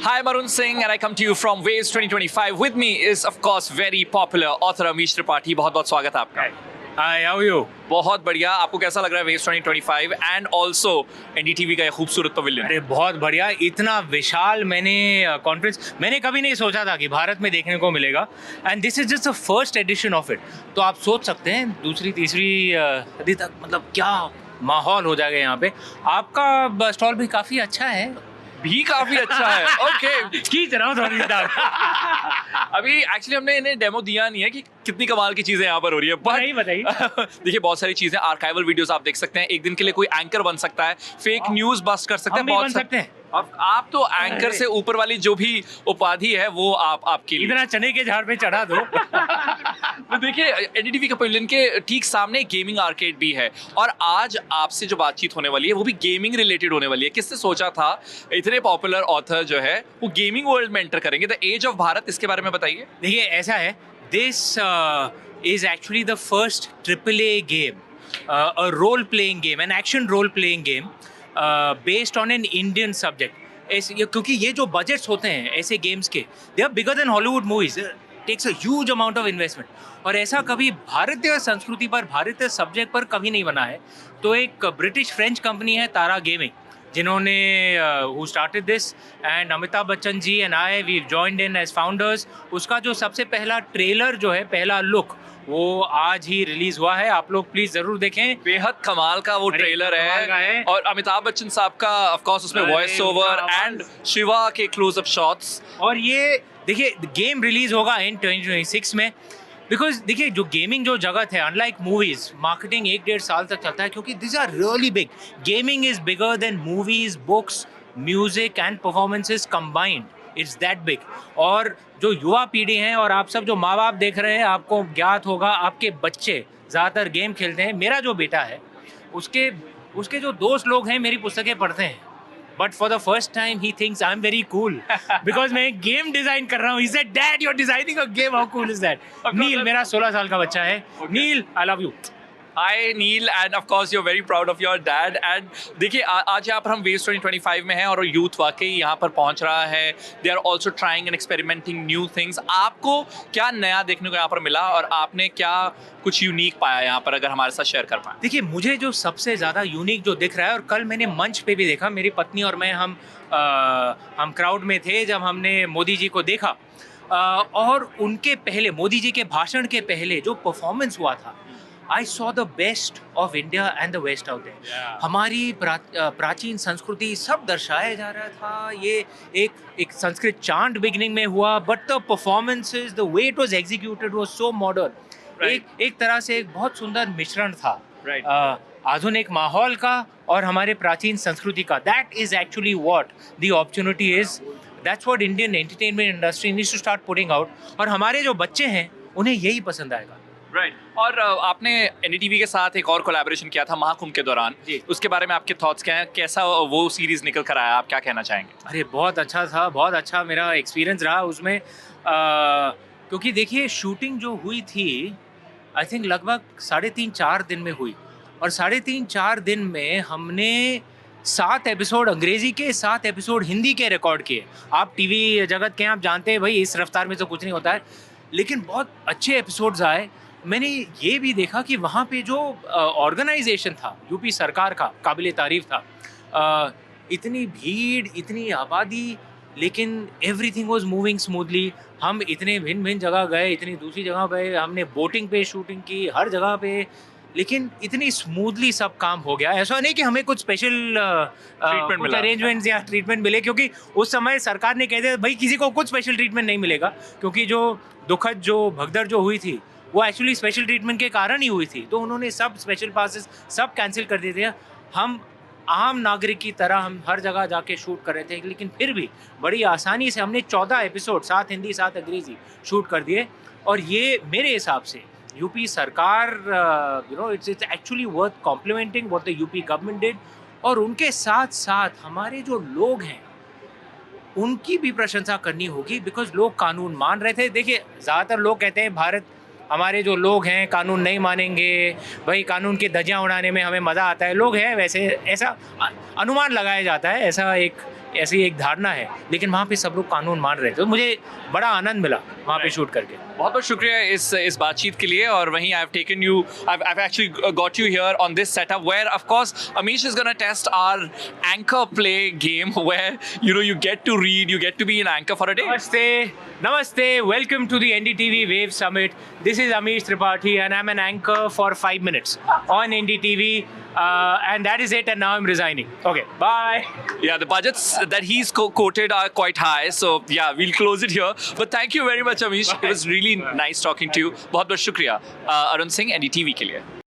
Hi, I'm Arun Singh, and I come to you from Waves 2025. With me is, of course, very popular author Amish Tripathi. बहुत बहुत स्वागत है आपका. Hi, how are you? बहुत बढ़िया. आपको कैसा लग रहा है Waves 2025 and also NDTV का ये खूबसूरत पवेलियन? अरे बहुत बढ़िया. इतना विशाल कॉन्फ्रेंस मैंने कभी नहीं सोचा था कि भारत में देखने को मिलेगा. And this is just the first edition of it. तो आप सोच सकते हैं दूसरी तीसरी सदी तक मतलब क्या माहौल हो जाएगा यहाँ पे. आपका स्टॉल भी काफ़ी अच्छा है. भी काफी अच्छा है. ओके. खींच रहा हूँ थोड़ी सी. अभी एक्चुअली हमने इन्हें डेमो दिया नहीं है कि कितनी कमाल की चीजें यहाँ पर हो रही है. बताइए. देखिए बहुत सारी चीजें आर्काइवल वीडियोस आप देख सकते हैं. एक दिन के लिए कोई एंकर बन सकता है, फेक न्यूज बस्ट कर सकते हैं. हम भी बन सकते हैं. अब आप तो एंकर से ऊपर वाली जो भी उपाधि है वो आपके लिए. इतना चने के झाड़ पे चढ़ा दो. तो देखिए एनडीटीवी के पवेलियन के ठीक सामने गेमिंग आर्केड भी है. और आज आपसे जो बातचीत होने वाली है वो भी गेमिंग रिलेटेड होने वाली है. किसने सोचा था इतने पॉपुलर ऑथर जो है वो गेमिंग वर्ल्ड में एंटर करेंगे. द एज ऑफ भारत, इसके बारे में बताइए. देखिए ऐसा है, this is actually the first AAA game, a role playing game, an action role playing game based on an Indian subject. क्योंकि ये जो बजट्स होते हैं ऐसे गेम्स के, they are bigger than Hollywood movies. Takes a huge amount of investment. और ऐसा कभी भारतीय संस्कृति पर, भारतीय सब्जेक्ट पर कभी नहीं बना है. तो एक ब्रिटिश फ्रेंच कंपनी है तारा गेमिंग, जिन्होंने who started this, and Amitabh Bachchan ji and I we joined in as founders. उसका जो सबसे पहला ट्रेलर जो है, पहला लुक, वो आज ही रिलीज हुआ है. आप लोग प्लीज जरूर देखें. बेहद कमाल का वो ट्रेलर है. और अमिताभ बच्चन साहब का ऑफ कोर्स उसमें वॉइस ओवर एंड शिवा के क्लोज अप शॉट्स. और ये देखिए गेम रिलीज होगा इन 2026 में. बिकॉज देखिए जो गेमिंग जो जगत है, अनलाइक मूवीज, मार्केटिंग 1-1.5 साल तक चलता है क्योंकि this are really big. Gaming is bigger than movies, books, music and performances combined. It's that big. और जो युवा पीढ़ी हैं और आप सब जो माँ बाप देख रहे हैं, आपको ज्ञात होगा आपके बच्चे ज़्यादातर गेम खेलते हैं. मेरा जो बेटा है उसके जो दोस्त लोग हैं मेरी पुस्तकें पढ़ते हैं. But for the first time he thinks I am very cool because मैं एक गेम डिजाइन कर रहा हूँ. He said dad you are designing a game, how cool is that. Neil मेरा 16 साल का बच्चा है. Neil I love you. Hi Neil, and of course you're very proud of your dad. And देखिए आज यहाँ पर हम Waves 2025 में हैं और यूथ वाकई यहाँ पर पहुँच रहा है. They are also trying and experimenting new things. आपको क्या नया देखने को यहाँ पर मिला और आपने क्या कुछ यूनिक पाया यहाँ पर, अगर हमारे साथ शेयर कर पाए? देखिए मुझे जो सबसे ज़्यादा यूनिक जो दिख रहा है, और कल मैंने मंच पे भी देखा, मेरी पत्नी और मैं हम क्राउड में थे जब हमने मोदी जी को देखा. और उनके पहले, मोदी जी के भाषण के पहले जो परफॉर्मेंस हुआ था, I saw the best of India and the West out there. हमारी प्राचीन संस्कृति सब दर्शाया जा रहा था. ये एक संस्कृत चांट बिगिनिंग में हुआ, but the performances, the way it was executed was so modern. एक तरह से एक बहुत सुंदर मिश्रण था आधुनिक माहौल का और हमारे प्राचीन संस्कृति का. That is actually what the opportunity is. That's what Indian entertainment industry needs to start putting out. और हमारे जो बच्चे हैं उन्हें यही पसंद आएगा. राइट. और आपने एनडीटीवी के साथ एक और कोलैबोरेशन किया था महाकुंभ के दौरान. उसके बारे में आपके थॉट्स क्या हैं? कैसा वो सीरीज निकल कर आया, आप क्या कहना चाहेंगे? अरे बहुत अच्छा था, बहुत अच्छा मेरा एक्सपीरियंस रहा उसमें. क्योंकि देखिए शूटिंग जो हुई थी आई थिंक लगभग 3.5-4 दिन में हुई. और 3.5-4 दिन में हमने 7 एपिसोड अंग्रेजी के, 7 एपिसोड हिंदी के रिकॉर्ड किए. आप टीवी जगत के, आप जानते हैं भाई इस रफ्तार में तो कुछ नहीं होता है, लेकिन बहुत अच्छे एपिसोड्स आए. मैंने ये भी देखा कि वहाँ पे जो ऑर्गेनाइजेशन था यूपी सरकार का, काबिल तारीफ था. इतनी भीड़, इतनी आबादी, लेकिन एवरीथिंग वाज मूविंग स्मूथली. हम इतने भिन्न भिन्न जगह गए, इतनी दूसरी जगह पे हमने बोटिंग पे शूटिंग की, हर जगह पे, लेकिन इतनी स्मूथली सब काम हो गया. ऐसा नहीं कि हमें कुछ स्पेशल अरेंजमेंट्स या ट्रीटमेंट मिले, क्योंकि उस समय सरकार ने कह दिया भाई किसी को कुछ स्पेशल ट्रीटमेंट नहीं मिलेगा. क्योंकि जो दुखद, जो भगदड़ जो हुई थी वो एक्चुअली स्पेशल ट्रीटमेंट के कारण ही हुई थी. तो उन्होंने सब स्पेशल पासेस सब कैंसिल कर दिए थे. हम आम नागरिक की तरह हम हर जगह जाके शूट कर रहे थे, लेकिन फिर भी बड़ी आसानी से हमने 14 एपिसोड, 7 हिंदी 7 अंग्रेजी शूट कर दिए. और ये मेरे हिसाब से यूपी सरकार, it's actually worth complimenting what the UP government did. और उनके साथ साथ हमारे जो लोग हैं उनकी भी प्रशंसा करनी होगी, बिकॉज लोग कानून मान रहे थे. देखिए ज़्यादातर लोग कहते हैं भारत, हमारे जो लोग हैं कानून नहीं मानेंगे, भाई कानून की धज्जियां उड़ाने में हमें मज़ा आता है. लोग हैं वैसे, ऐसा अनुमान लगाया जाता है, ऐसा एक ऐसी एक धारणा है, लेकिन वहाँ पे सब लोग कानून मान रहे थे, तो मुझे बड़ा आनंद मिला वहाँ पे शूट करके। बहुत बहुत शुक्रिया इस बातचीत के लिए। और वहीं I have taken you, I've actually got you here on this setup where of course Amish is going to test our anchor play game where you get to read, you get to be an anchor for a day. Namaste, welcome to the NDTV Wave Summit. This is Amish Tripathi and I'm an anchor for 5 minutes on NDTV, and that is it, and now I'm resigning. Okay, bye. Yeah, the budgets that he's quoted are quite high, so yeah, we'll close it here. But thank you very much, Amish. It was really nice talking to you. बहुत बहुत शुक्रिया Arun Singh NDTV के लिए।